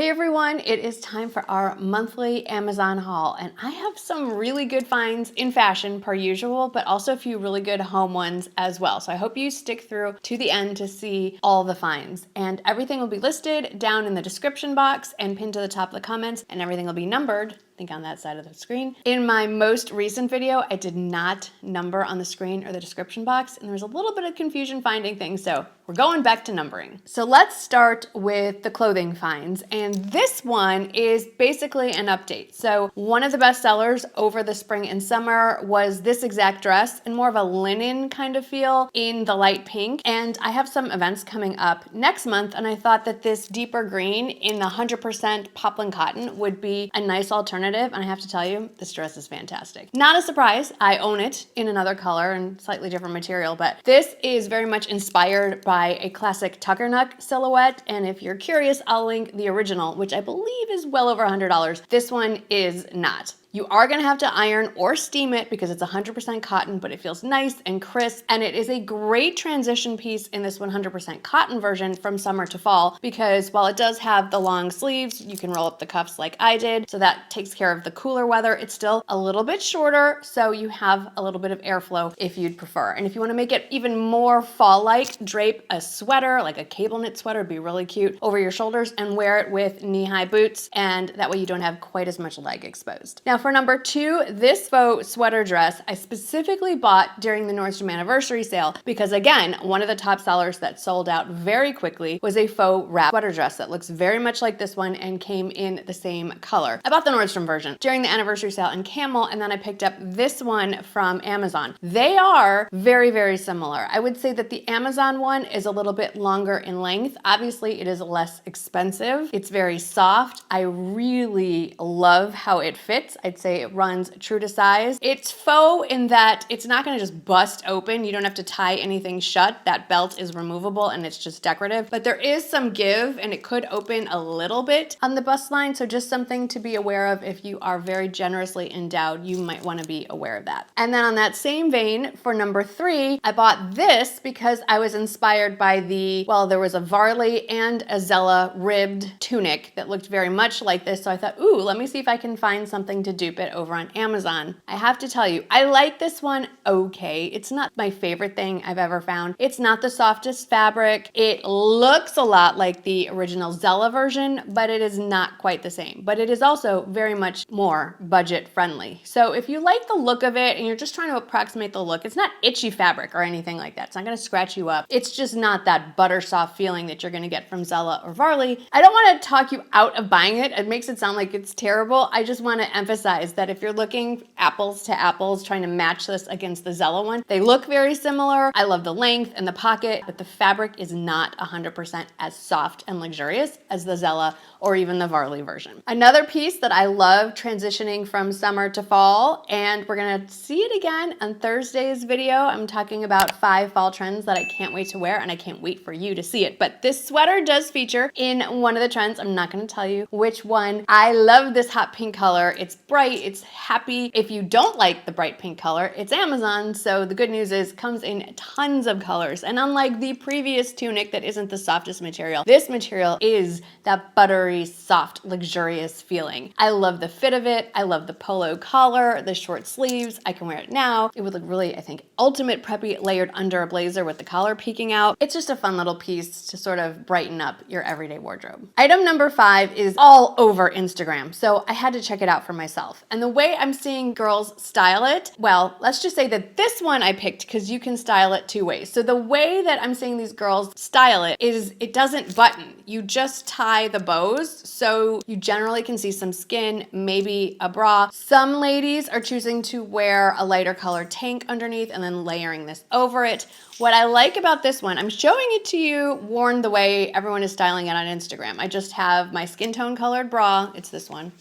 Hey everyone, it is time for our monthly Amazon haul, and I have some really good finds in fashion per usual, but also a few really good home ones as well. So I hope you stick through to the end to see all the finds. And everything will be listed down in the description box and pinned to the top of the comments, and everything will be numbered, I think on that side of the screen. In my most recent video, I did not number on the screen or the description box, and there was a little bit of confusion finding things, so we're going back to numbering. So let's start with the clothing finds, and this one is basically an update. So one of the best sellers over the spring and summer was this exact dress in more of a linen kind of feel in the light pink, and I have some events coming up next month, and I thought that this deeper green in the 100% poplin cotton would be a nice alternative, and I have to tell you, this dress is fantastic. Not a surprise, I own it in another color and slightly different material, but this is very much inspired by a classic tucker neck silhouette, and if you're curious, I'll link the original, which I believe is well over $100. This one is not. You are gonna have to iron or steam it because it's 100% cotton, but it feels nice and crisp, and it is a great transition piece in this 100% cotton version from summer to fall, because while it does have the long sleeves, you can roll up the cuffs like I did, so that takes care of the cooler weather. It's still a little bit shorter, so you have a little bit of airflow if you'd prefer. And if you wanna make it even more fall-like, drape a sweater, like a cable knit sweater, would be really cute, over your shoulders and wear it with knee-high boots, and that way you don't have quite as much leg exposed. Now, for number two, this faux sweater dress I specifically bought during the Nordstrom anniversary sale because, again, one of the top sellers that sold out very quickly was a faux wrap sweater dress that looks very much like this one and came in the same color. I bought the Nordstrom version during the anniversary sale in camel, and then I picked up this one from Amazon. They are very, very similar. I would say that the Amazon one is a little bit longer in length. Obviously, it is less expensive. It's very soft. I really love how it fits. I'd say it runs true to size. It's faux in that it's not gonna just bust open. You don't have to tie anything shut. That belt is removable and it's just decorative, but there is some give and it could open a little bit on the bust line. So just something to be aware of. If you are very generously endowed, you might wanna be aware of that. And then on that same vein, for number three, I bought this because I was inspired by there was a Varley and a Zella ribbed tunic that looked very much like this. So I thought, ooh, let me see if I can find something to dupe it over on Amazon. I have to tell you, I like this one okay. It's not my favorite thing I've ever found. It's not the softest fabric. It looks a lot like the original Zella version, but it is not quite the same. But it is also very much more budget friendly. So if you like the look of it and you're just trying to approximate the look, it's not itchy fabric or anything like that. It's not gonna scratch you up. It's just not that butter soft feeling that you're gonna get from Zella or Varley. I don't wanna talk you out of buying it. It makes it sound like it's terrible. I just wanna emphasize that if you're looking apples to apples, trying to match this against the Zella one, they look very similar. I love the length and the pocket, but the fabric is not 100% as soft and luxurious as the Zella or even the Varley version. Another piece that I love transitioning from summer to fall, and we're gonna see it again on Thursday's video. I'm talking about 5 fall trends that I can't wait to wear, and I can't wait for you to see it. But this sweater does feature in one of the trends. I'm not gonna tell you which one. I love this hot pink color. It's bright, it's happy. If you don't like the bright pink color, it's Amazon, so the good news is it comes in tons of colors. And unlike the previous tunic that isn't the softest material, this material is that buttery, soft, luxurious feeling. I love the fit of it. I love the polo collar, the short sleeves. I can wear it now. It would look really, I think, ultimate preppy layered under a blazer with the collar peeking out. It's just a fun little piece to sort of brighten up your everyday wardrobe. Item number 5 is all over Instagram, so I had to check it out for myself. And the way I'm seeing girls style it, well, let's just say that this one I picked because you can style it 2 ways. So the way that I'm seeing these girls style it is it doesn't button. You just tie the bows, so you generally can see some skin, maybe a bra. Some ladies are choosing to wear a lighter color tank underneath and then layering this over it. What I like about this one, I'm showing it to you worn the way everyone is styling it on Instagram. I just have my skin tone colored bra, it's this one.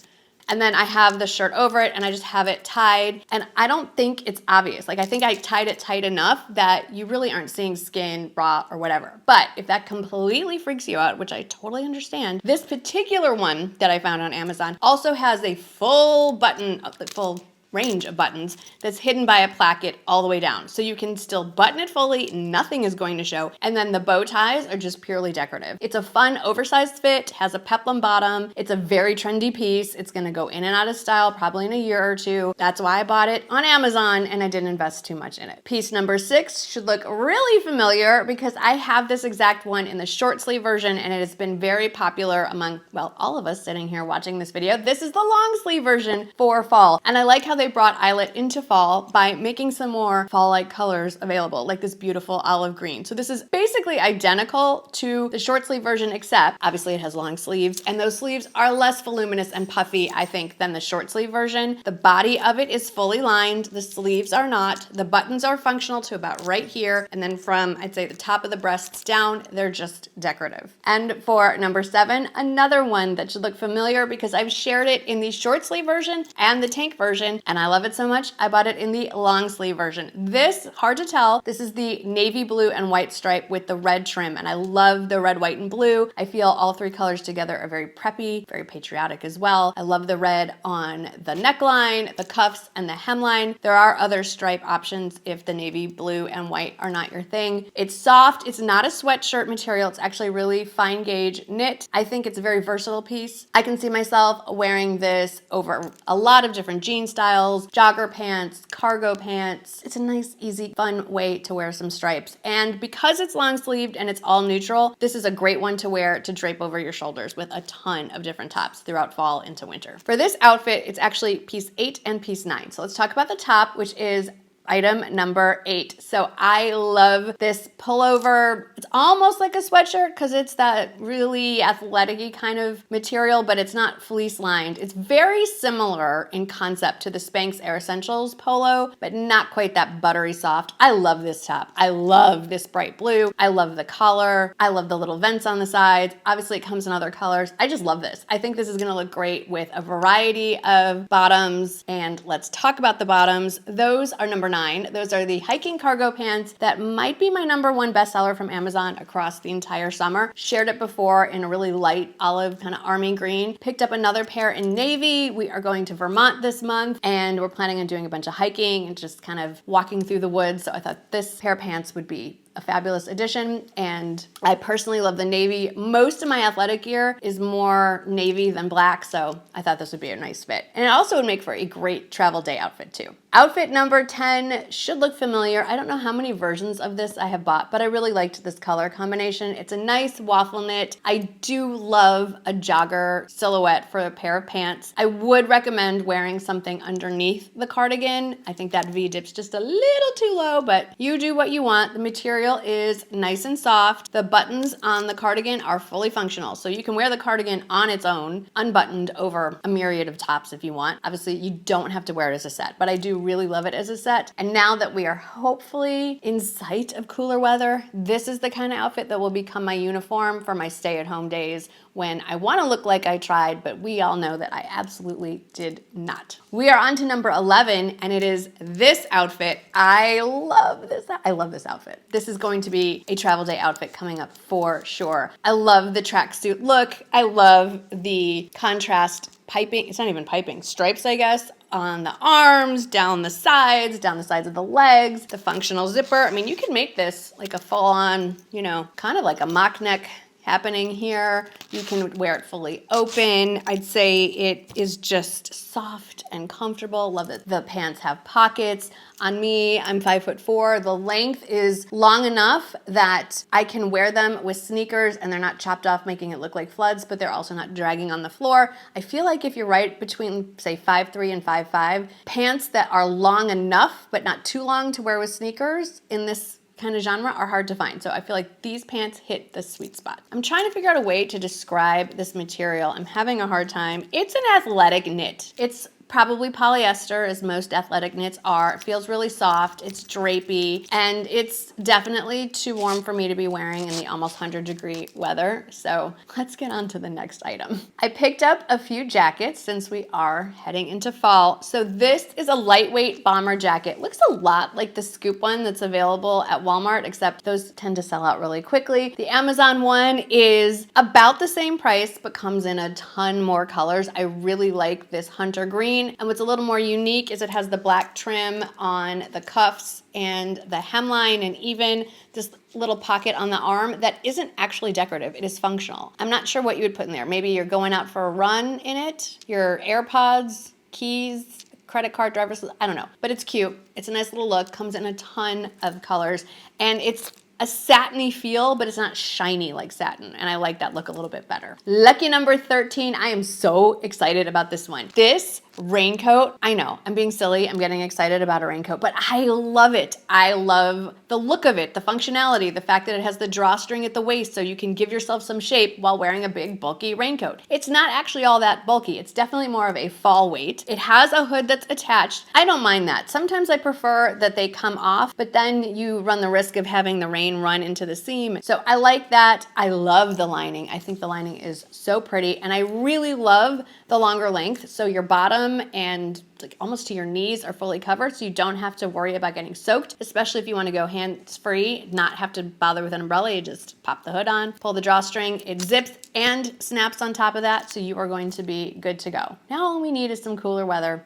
And then I have the shirt over it and I just have it tied. And I don't think it's obvious. Like, I think I tied it tight enough that you really aren't seeing skin, bra, or whatever. But if that completely freaks you out, which I totally understand, this particular one that I found on Amazon also has a full button, full range of buttons that's hidden by a placket all the way down. So you can still button it fully, nothing is going to show, and then the bow ties are just purely decorative. It's a fun oversized fit, has a peplum bottom, it's a very trendy piece, it's gonna go in and out of style probably in a year or two. That's why I bought it on Amazon and I didn't invest too much in it. Piece number 6 should look really familiar because I have this exact one in the short sleeve version and it has been very popular among, well, all of us sitting here watching this video. This is the long sleeve version for fall. And I like how they brought Eyelet into fall by making some more fall-like colors available, like this beautiful olive green. So this is basically identical to the short sleeve version, except obviously it has long sleeves and those sleeves are less voluminous and puffy, I think, than the short sleeve version. The body of it is fully lined. The sleeves are not. The buttons are functional to about right here. And then from, I'd say, the top of the breasts down, they're just decorative. And for number 7, another one that should look familiar because I've shared it in the short sleeve version and the tank version, and I love it so much, I bought it in the long sleeve version. This, hard to tell, this is the navy blue and white stripe with the red trim, and I love the red, white, and blue. I feel all 3 colors together are very preppy, very patriotic as well. I love the red on the neckline, the cuffs, and the hemline. There are other stripe options if the navy blue and white are not your thing. It's soft, it's not a sweatshirt material, it's actually really fine gauge knit. I think it's a very versatile piece. I can see myself wearing this over a lot of different jean styles, jogger pants, cargo pants. It's a nice, easy, fun way to wear some stripes. And because it's long sleeved and it's all neutral, this is a great one to wear to drape over your shoulders with a ton of different tops throughout fall into winter. For this outfit, it's actually piece 8 and piece 9. So let's talk about the top, which is item number 8. So I love this pullover. It's almost like a sweatshirt because it's that really athletic-y kind of material, but it's not fleece lined. It's very similar in concept to the Spanx Air Essentials polo, but not quite that buttery soft. I love this top. I love this bright blue. I love the collar. I love the little vents on the sides. Obviously it comes in other colors. I just love this. I think this is gonna look great with a variety of bottoms, and let's talk about the bottoms. Those are number 9. Those are the hiking cargo pants that might be my number 1 bestseller from Amazon across the entire summer. Shared it before in a really light olive kind of army green. Picked up another pair in navy. We are going to Vermont this month and we're planning on doing a bunch of hiking and just kind of walking through the woods. So I thought this pair of pants would be a fabulous addition, and I personally love the navy. Most of my athletic gear is more navy than black, so I thought this would be a nice fit. And it also would make for a great travel day outfit too. Outfit number 10 should look familiar. I don't know how many versions of this I have bought, but I really liked this color combination. It's a nice waffle knit. I do love a jogger silhouette for a pair of pants. I would recommend wearing something underneath the cardigan. I think that V dip's just a little too low, but you do what you want. The material is nice and soft. The buttons on the cardigan are fully functional, so you can wear the cardigan on its own, unbuttoned over a myriad of tops if you want. Obviously, you don't have to wear it as a set, but I do really love it as a set. And now that we are hopefully in sight of cooler weather, this is the kind of outfit that will become my uniform for my stay-at-home days when I want to look like I tried, but we all know that I absolutely did not. We are on to number 11, and it is this outfit. I love this outfit. This is going to be a travel day outfit coming up for sure. I love the tracksuit look. I love the contrast piping. It's not even piping, stripes, I guess, on the arms, down the sides of the legs, the functional zipper. I mean, you can make this like a full-on, you know, kind of like a mock neck happening here. You can wear it fully open. I'd say it is just soft and comfortable. Love it. The pants have pockets. On me, I'm 5'4". The length is long enough that I can wear them with sneakers and they're not chopped off, making it look like floods, but they're also not dragging on the floor. I feel like if you're right between, say, 5'3" and 5'5", pants that are long enough but not too long to wear with sneakers in this kind of genre are hard to find. So I feel like these pants hit the sweet spot. I'm trying to figure out a way to describe this material. I'm having a hard time. It's an athletic knit. It's probably polyester, as most athletic knits are. It feels really soft, it's drapey, and it's definitely too warm for me to be wearing in the almost 100-degree weather. So let's get on to the next item. I picked up a few jackets since we are heading into fall. So this is a lightweight bomber jacket. Looks a lot like the scoop one that's available at Walmart, except those tend to sell out really quickly. The Amazon one is about the same price, but comes in a ton more colors. I really like this hunter green. green. And what's a little more unique is it has the black trim on the cuffs and the hemline, and even this little pocket on the arm that isn't actually decorative. It is functional. I'm not sure what you would put in there. Maybe you're going out for a run in it, your AirPods, keys, credit card, driver's, I don't know. But it's cute. It's a nice little look. Comes in a ton of colors. And it's a satiny feel, but it's not shiny like satin. And I like that look a little bit better. Lucky number 13. I am so excited about this one. This raincoat, I know, I'm being silly. I'm getting excited about a raincoat, but I love it. I love the look of it, the functionality, the fact that it has the drawstring at the waist so you can give yourself some shape while wearing a big bulky raincoat. It's not actually all that bulky. It's definitely more of a fall weight. It has a hood that's attached. I don't mind that. Sometimes I prefer that they come off, but then you run the risk of having the rain run into the seam. So I like that. I love the lining. I think the lining is so pretty, and I really love the longer length. So your bottom and like almost to your knees are fully covered, so you don't have to worry about getting soaked, especially if you want to go hands-free, not have to bother with an umbrella. You just pop the hood on, pull the drawstring, it zips and snaps on top of that, so you are going to be good to go. Now all we need is some cooler weather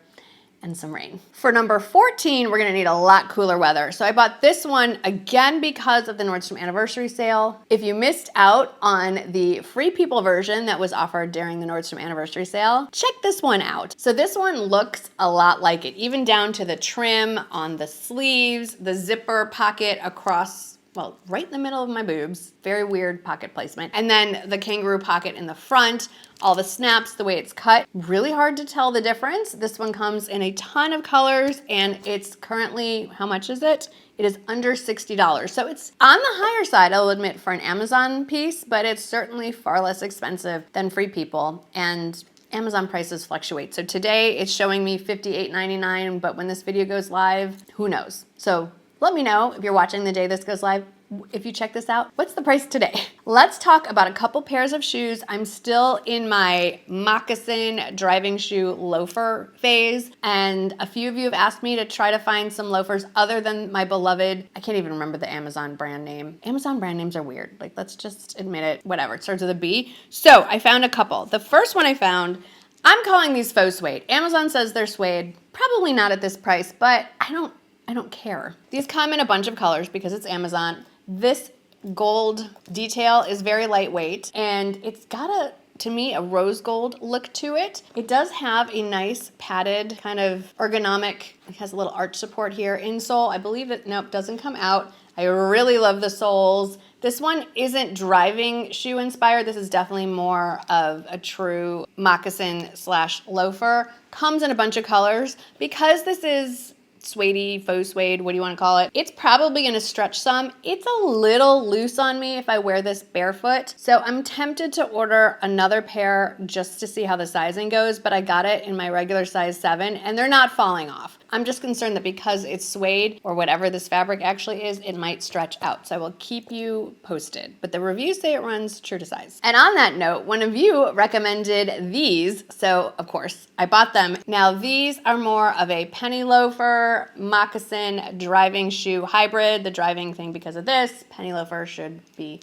and some rain. For number 14, we're gonna need a lot cooler weather. So I bought this one again because of the Nordstrom anniversary sale. If you missed out on the Free People version that was offered during the Nordstrom anniversary sale, check this one out. So this one looks a lot like it, even down to the trim on the sleeves, the zipper pocket across, well, right in the middle of my boobs. Very weird pocket placement. And then the kangaroo pocket in the front, all the snaps, the way it's cut. Really hard to tell the difference. This one comes in a ton of colors, and it's currently, how much is it? It is under $60. So it's on the higher side, I'll admit, for an Amazon piece, but it's certainly far less expensive than Free People. And Amazon prices fluctuate. So today it's showing me $58.99, but when this video goes live, who knows? So let me know if you're watching the day this goes live. If you check this out, what's the price today? Let's talk about a couple pairs of shoes. I'm still in my moccasin driving shoe loafer phase, and a few of you have asked me to try to find some loafers other than my beloved, I can't even remember the Amazon brand name. Amazon brand names are weird. Like, let's just admit it. Whatever, it starts with a B. So I found a couple. The first one I found, I'm calling these faux suede. Amazon says they're suede. Probably not at this price, but I don't care. These come in a bunch of colors because it's Amazon. This gold detail is very lightweight, and it's got to me, a rose gold look to it. It does have a nice padded kind of ergonomic, it has a little arch support here. Insole, I believe it, nope, doesn't come out. I really love the soles. This one isn't driving shoe inspired. This is definitely more of a true moccasin slash loafer. Comes in a bunch of colors. Because this is suede, faux suede, what do you want to call it? It's probably going to stretch some. It's a little loose on me if I wear this barefoot. So I'm tempted to order another pair just to see how the sizing goes, but I got it in my regular size 7 and they're not falling off. I'm just concerned that because it's suede or whatever this fabric actually is, it might stretch out. So I will keep you posted. But the reviews say it runs true to size. And on that note, one of you recommended these. So of course I bought them. Now these are more of a penny loafer, moccasin, driving shoe hybrid. The driving thing because of this, penny loafer should be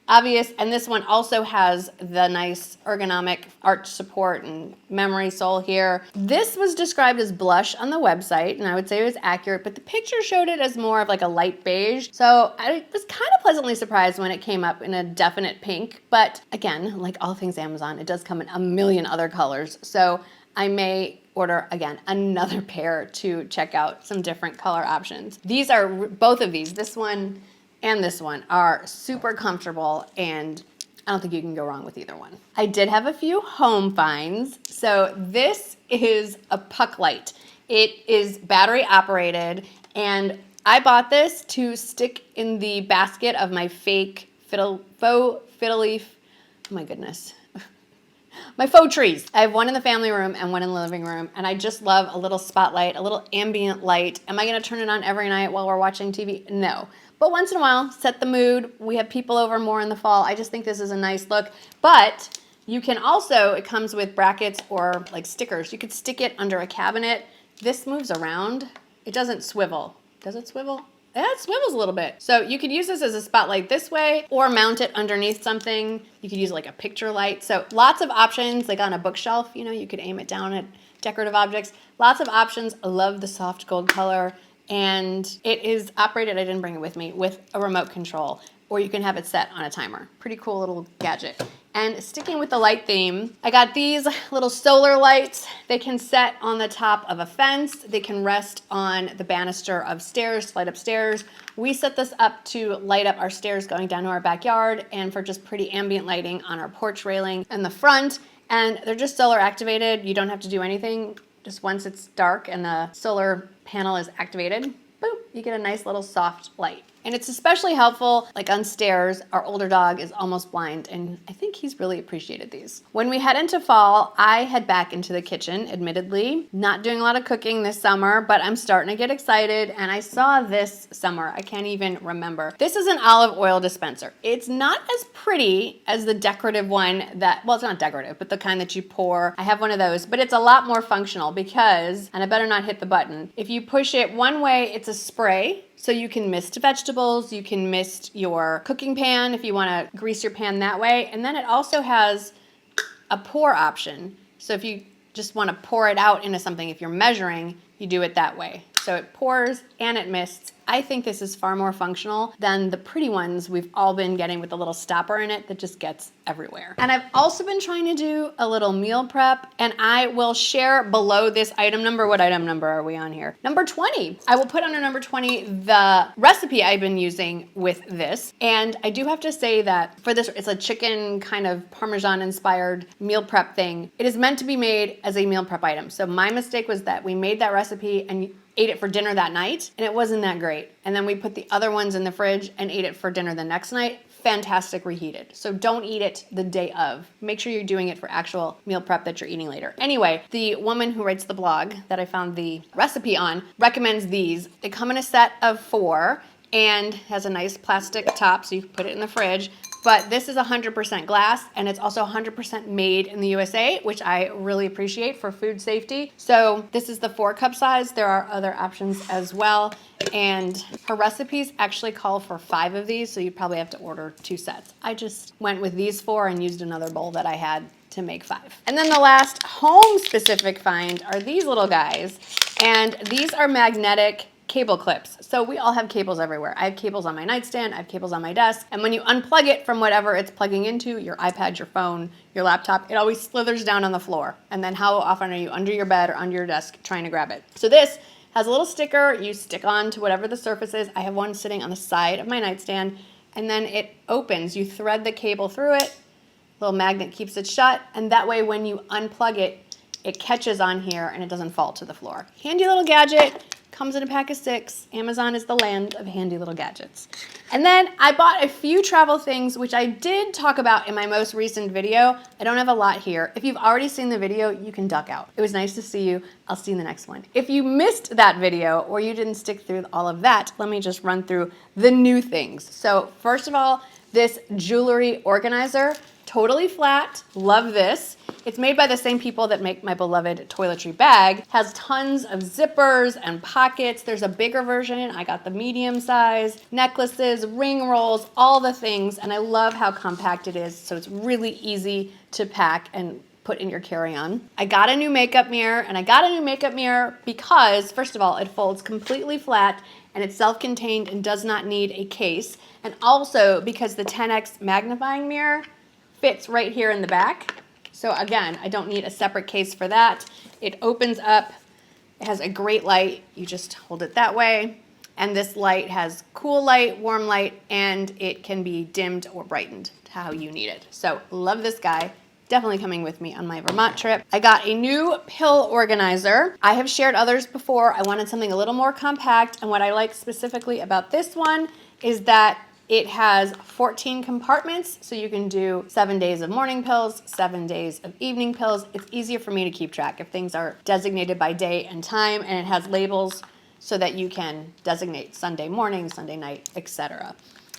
obvious. And this one also has the nice ergonomic arch support and memory sole here. This was described as blush on the website, and I would say it was accurate, but the picture showed it as more of like a light beige. So I was kind of pleasantly surprised when it came up in a definite pink. But again, like all things Amazon, it does come in a million other colors. So I may order, again, another pair to check out some different color options. These are, both of these, this one and this one, are super comfortable, and I don't think you can go wrong with either one. I did have a few home finds. So this is a puck light. It is battery operated, and I bought this to stick in the basket of my fake faux fiddle leaf, oh my goodness, my faux trees. I have one in the family room and one in the living room, and I just love a little spotlight, a little ambient light. Am I gonna turn it on every night while we're watching TV? No. But once in a while, set the mood. We have people over more in the fall. I just think this is a nice look. But you can also, it comes with brackets or like stickers. You could stick it under a cabinet. This moves around. It doesn't swivel. Does it swivel? Yeah, it swivels a little bit. So you could use this as a spotlight this way or mount it underneath something. You could use like a picture light. So lots of options, like on a bookshelf, you know, you could aim it down at decorative objects. Lots of options. I love the soft gold color. And it is operated, I didn't bring it with me, with a remote control, or you can have it set on a timer. Pretty cool little gadget. And sticking with the light theme, I got these little solar lights. They can set on the top of a fence. They can rest on the banister of stairs, light up stairs. We set this up to light up our stairs going down to our backyard and for just pretty ambient lighting on our porch railing and the front. And they're just solar activated. You don't have to do anything. Just once it's dark and the solar panel is activated, boop, you get a nice little soft light. And it's especially helpful, like on stairs. Our older dog is almost blind, and I think he's really appreciated these. When we head into fall, I head back into the kitchen, admittedly. Not doing a lot of cooking this summer, but I'm starting to get excited, and I saw this somewhere. I can't even remember. This is an olive oil dispenser. It's not as pretty as the decorative one that, well, it's not decorative, but the kind that you pour. I have one of those, but it's a lot more functional because, and I better not hit the button, if you push it one way, it's a spray. So you can mist vegetables, you can mist your cooking pan if you want to grease your pan that way. And then it also has a pour option. So if you just want to pour it out into something, if you're measuring, you do it that way. So it pours and it mists. I think this is far more functional than the pretty ones we've all been getting with the little stopper in it that just gets everywhere. And I've also been trying to do a little meal prep, and I will share below this item number. What item number are we on here? Number 20. I will put under number 20 the recipe I've been using with this. And I do have to say that for this, it's a chicken kind of Parmesan inspired meal prep thing. It is meant to be made as a meal prep item. So my mistake was that we made that recipe and ate it for dinner that night, and it wasn't that great. And then we put the other ones in the fridge and ate it for dinner the next night. Fantastic reheated. So don't eat it the day of. Make sure you're doing it for actual meal prep that you're eating later. Anyway, the woman who writes the blog that I found the recipe on recommends these. They come in a set of 4 and has a nice plastic top so you can put it in the fridge. But this is 100% glass, and it's also 100% made in the USA, which I really appreciate for food safety. So this is the 4-cup size. There are other options as well. And her recipes actually call for 5 of these, so you probably have to order 2 sets. I just went with these 4 and used another bowl that I had to make 5. And then the last home-specific find are these little guys. And these are magnetic cable clips. So we all have cables everywhere. I have cables on my nightstand, I have cables on my desk, and when you unplug it from whatever it's plugging into, your iPad, your phone, your laptop, it always slithers down on the floor. And then how often are you under your bed or under your desk trying to grab it? So this has a little sticker you stick on to whatever the surface is. I have one sitting on the side of my nightstand, and then it opens. You thread the cable through it, little magnet keeps it shut, and that way when you unplug it, it catches on here and it doesn't fall to the floor. Handy little gadget. Comes in a pack of 6. Amazon is the land of handy little gadgets. And then I bought a few travel things, which I did talk about in my most recent video. I don't have a lot here. If you've already seen the video, you can duck out. It was nice to see you. I'll see you in the next one. If you missed that video or you didn't stick through all of that, let me just run through the new things. So first of all, this jewelry organizer. Totally flat, love this. It's made by the same people that make my beloved toiletry bag. Has tons of zippers and pockets. There's a bigger version. I got the medium size, necklaces, ring rolls, all the things. And I love how compact it is. So it's really easy to pack and put in your carry-on. I got a new makeup mirror, and I got a new makeup mirror because, first of all, it folds completely flat and it's self-contained and does not need a case. And also because the 10x magnifying mirror fits right here in the back. So again, I don't need a separate case for that. It opens up, it has a great light. You just hold it that way. And this light has cool light, warm light, and it can be dimmed or brightened to how you need it. So love this guy. Definitely coming with me on my Vermont trip. I got a new pill organizer. I have shared others before. I wanted something a little more compact. And what I like specifically about this one is that it has 14 compartments, so you can do 7 days of morning pills, 7 days of evening pills. It's easier for me to keep track if things are designated by day and time, and it has labels so that you can designate Sunday morning, Sunday night, etc.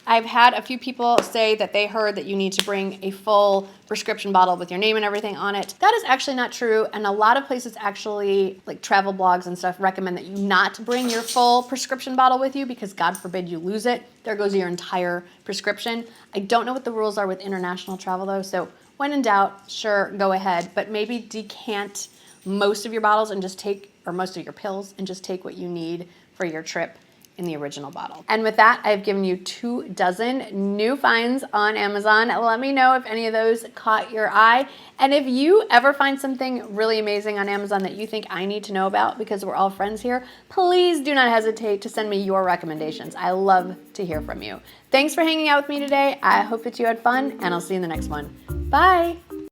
I've had a few people say that they heard that you need to bring a full prescription bottle with your name and everything on it. That is actually not true, and a lot of places actually, like travel blogs and stuff, recommend that you not bring your full prescription bottle with you because God forbid you lose it. There goes your entire prescription. I don't know what the rules are with international travel though, so when in doubt, sure, go ahead, but maybe decant most of your bottles and just take, or most of your pills, and just take what you need for your trip in the original bottle. And with that, I've given you 24 new finds on Amazon. Let me know if any of those caught your eye. And if you ever find something really amazing on Amazon that you think I need to know about, because we're all friends here, please do not hesitate to send me your recommendations. I love to hear from you. Thanks for hanging out with me today. I hope that you had fun, and I'll see you in the next one. Bye.